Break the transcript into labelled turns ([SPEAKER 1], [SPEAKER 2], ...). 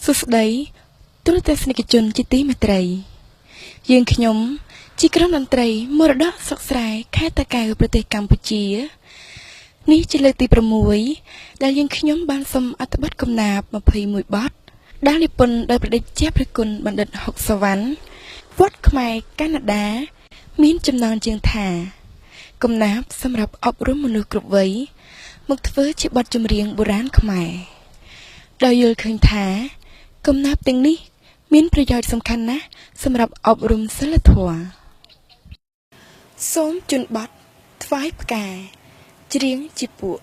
[SPEAKER 1] សួស្តីទូរទស្សនិកជនជាទីមេត្រីយើងខ្ញុំជាក្រុមតន្ត្រីមរតកស្រុកស្រែខេត្តតាកែវប្រទេសកម្ពុជានេះជាលើកទី6ដែលយើងខ្ញុំបានសូមអត្ថបទកំណាព្យ21បទដែលនិពន្ធដោយព្រះតេជព្រះគុណបណ្ឌិតហុកសវណ្ណវត្តខ្មែរកាណាដាមានចំណងជើងថាកំណាព្យសម្រាប់អប់រំមនុស្សគ្រប់វ័យមកធ្វើជាបទចម្រៀងបុរាណខ្មែរដោយយល់ឃើញថាកំណាព្យទាំងនេះមានប្រយោជន៍សំខាន់ណាស់សម្រាប់អប់រំសីលធម៌សូមជូនបទថ្វាយផ្កាច្រៀងជាពួក